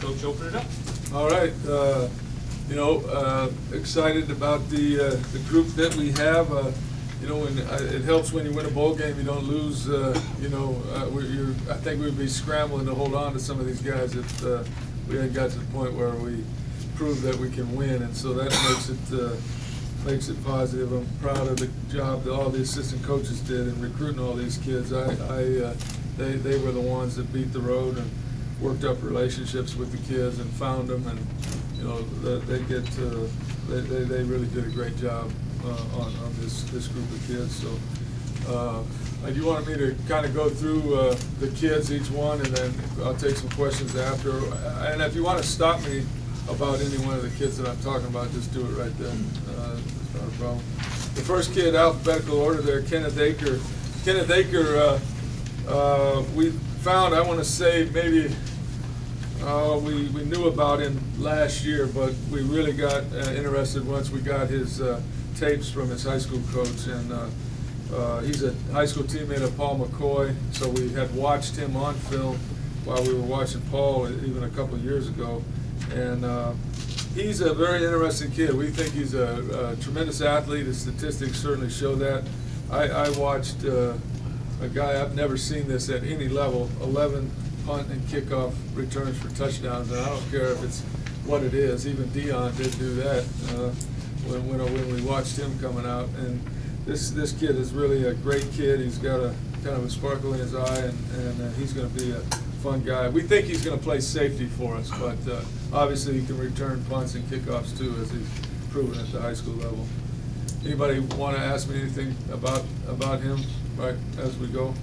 Coach, open it up. All right. Excited about the group that we have. It helps when you win a bowl game. You don't lose. I think we'd be scrambling to hold on to some of these guys if we hadn't got to the point where we prove that we can win, and so that makes it positive. I'm proud of the job that all the assistant coaches did in recruiting all these kids. They were the ones that beat the road and worked up relationships with the kids and found them, and they really did a great job on this group of kids. So you wanted me to kind of go through the kids, each one, and then I'll take some questions after. And if you want to stop me about any one of the kids that I'm talking about, just do it right then. It's not a problem. The first kid, alphabetical order there, Kenneth Baker. Kenneth Baker, we found, I want to say maybe we knew about him last year, but we really got interested once we got his tapes from his high school coach. And he's a high school teammate of Paul McCoy, so we had watched him on film while we were watching Paul even a couple of years ago. And he's a very interesting kid. We think he's a tremendous athlete. His statistics certainly show that. I watched a guy, I've never seen this at any level, 11 punt and kickoff returns for touchdowns, and I don't care if it's what it is. Even Dion did do that when we watched him coming out. And this kid is really a great kid. He's got a kind of a sparkle in his eye, and he's going to be a fun guy. We think he's going to play safety for us, but obviously he can return punts and kickoffs too, as he's proven at the high school level. Anybody want to ask me anything about him right as we go?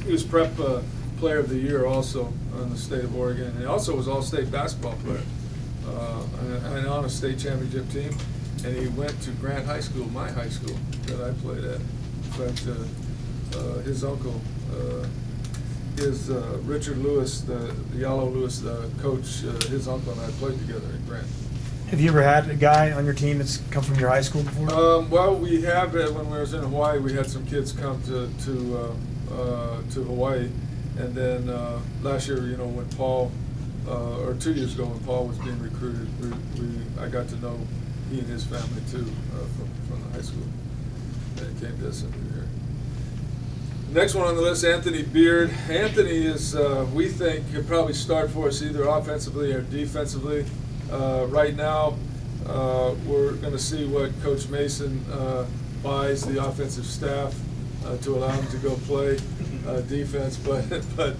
He was Prep Player of the Year also in the state of Oregon. And he also was All-State basketball player and on a state championship team. And he went to Grant High School, my high school that I played at. In fact, his uncle is Richard Lewis, the Yellow Lewis, the coach. His uncle and I played together at Grant. Have you ever had a guy on your team that's come from your high school before? Well, we have. When we was in Hawaii, we had some kids come to Hawaii, and then last year, when Paul, or 2 years ago when Paul was being recruited, I got to know he and his family too from the high school. And he came to us every year. Next one on the list, Anthony Beard. Anthony is, we think, could probably start for us either offensively or defensively. Right now, we're going to see what Coach Mason buys the offensive staff to allow him to go play defense, but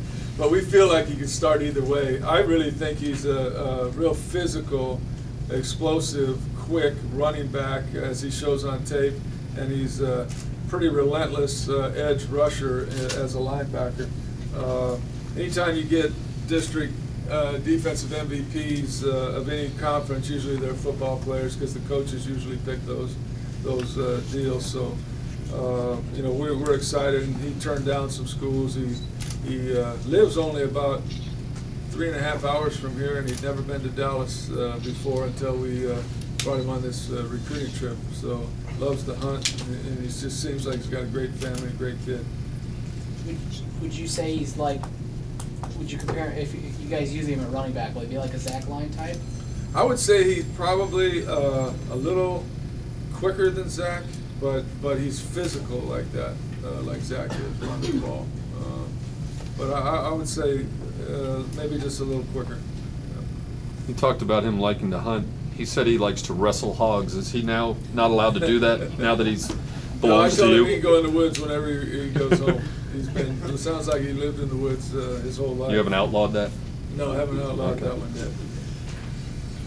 we feel like he can start either way. I really think he's a real physical, explosive, quick running back, as he shows on tape, and he's a pretty relentless edge rusher as a linebacker. Anytime you get district defensive MVPs of any conference, usually they're football players because the coaches usually pick those deals. So we're excited, and he turned down some schools. He lives only about 3.5 hours from here, and he'd never been to Dallas before until we brought him on this recruiting trip. So loves to hunt, and he just seems like he's got a great family, a great kid. Would you say he's like? Would you compare, if you guys use him at running back, would he be like a Zach Line type? I would say he's probably a little quicker than Zach, but he's physical like that, like Zach is on the ball. But I would say maybe just a little quicker. Yeah. He talked about him liking to hunt. He said he likes to wrestle hogs. Is he now not allowed to do that now that he's belongs to you? I told him he can go in the woods whenever he goes home. It sounds like he lived in the woods his whole life. You haven't outlawed that? No, I haven't outlawed that one yet.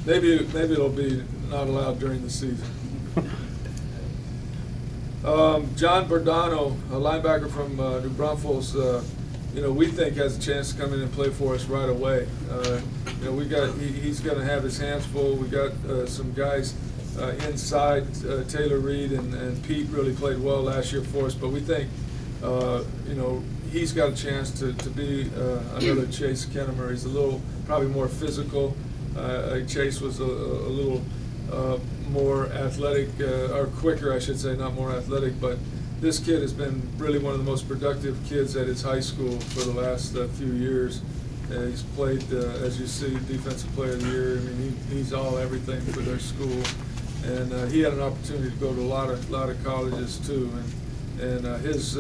Maybe it'll be not allowed during the season. John Bordano, a linebacker from New Braunfels, we think has a chance to come in and play for us right away. He's going to have his hands full. We got some guys inside. Taylor Reed and Pete really played well last year for us, but we think he's got a chance to be another Chase Kennemer. He's a little probably more physical. Chase was a little more athletic, or quicker, I should say, not more athletic, but this kid has been really one of the most productive kids at his high school for the last few years. He's played, as you see, Defensive Player of the Year. I mean, he's all everything for their school, and he had an opportunity to go to a lot of colleges too. And his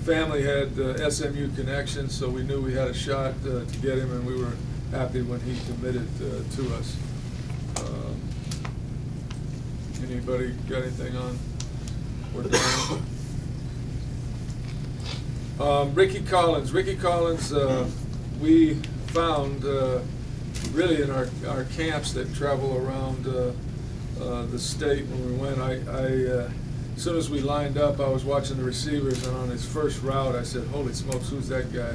family had SMU connections, so we knew we had a shot to get him, and we were happy when he committed to us. Anybody got anything on? We're done. Ricky Collins. Ricky Collins, we found really in our camps that travel around the state when we went. As soon as we lined up, I was watching the receivers, and on his first route, I said, "Holy smokes, who's that guy?"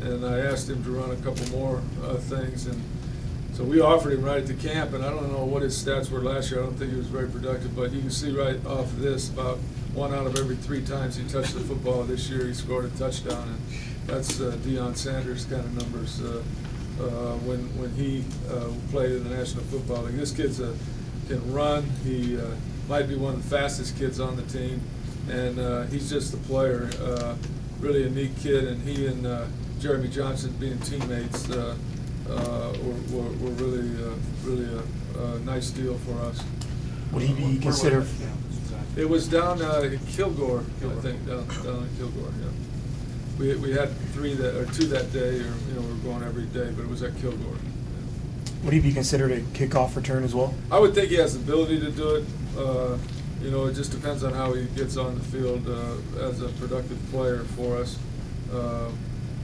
And I asked him to run a couple more things, and so we offered him right at the camp. And I don't know what his stats were last year. I don't think he was very productive, but you can see right off of this, about 1 out of every 3 times he touched the football this year, he scored a touchdown, and that's Deion Sanders kind of numbers when he played in the National Football League. This kid can run. He might be one of the fastest kids on the team, and he's just a player. Really a neat kid, and he and Jeremy Johnson, being teammates, were really a nice deal for us. Would he be considered? It was down in Kilgore, I think, down in Kilgore. Yeah, we had 2 that day, or we were going every day, but it was at Kilgore. Yeah. Would he be considered a kickoff return as well? I would think he has the ability to do it. It just depends on how he gets on the field as a productive player for us.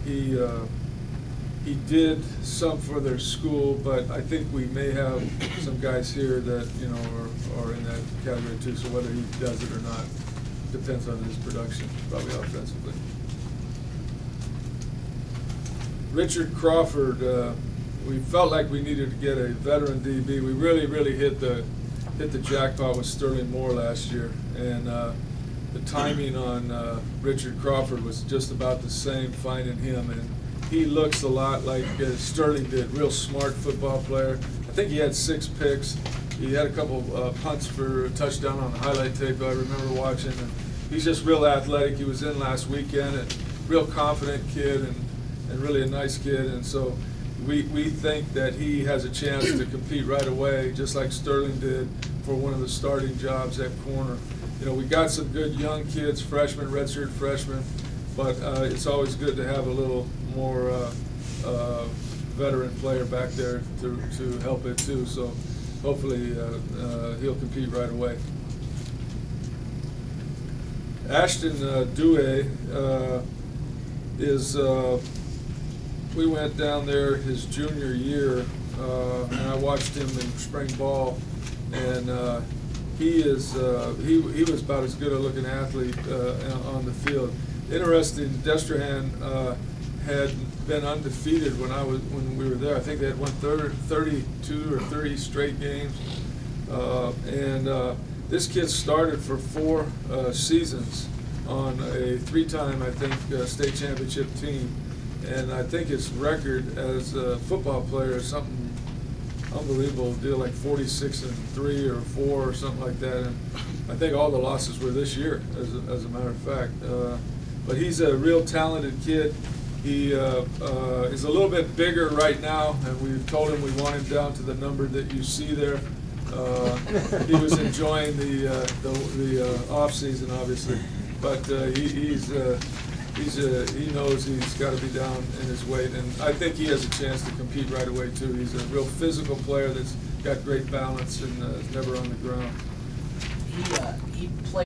He did some for their school, but I think we may have some guys here that are in that category too. So whether he does it or not depends on his production, probably offensively. Richard Crawford, we felt like we needed to get a veteran DB. We really hit the jackpot with Sterling Moore last year, and the timing on Richard Crawford was just about the same, finding him, and he looks a lot like Sterling did. Real smart football player. I think he had 6 picks. He had a couple punts for a touchdown on the highlight tape I remember watching, and he's just real athletic. He was in last weekend, and real confident kid, and really a nice kid, and so we think that he has a chance to compete right away, just like Sterling did, for one of the starting jobs at corner. We got some good young kids, freshmen, redshirt freshmen, but it's always good to have a little more veteran player back there to help it too. So hopefully he'll compete right away. Ashton Dewey is. We went down there his junior year, and I watched him in spring ball, and he was about as good a looking athlete on the field. Interesting, Destrehan had been undefeated when we were there. I think they had won 32 or 30 straight games, and this kid started for 4 seasons on a 3-time, I think, state championship team. And I think his record as a football player is something unbelievable deal, like 46-3 or 4 or something like that. And I think all the losses were this year, as a matter of fact. But he's a real talented kid. He is a little bit bigger right now, and we've told him we want him down to the number that you see there. He was enjoying the off season, obviously, but he knows he's got to be down in his weight, and I think he has a chance to compete right away too. He's a real physical player that's got great balance and is never on the ground. He played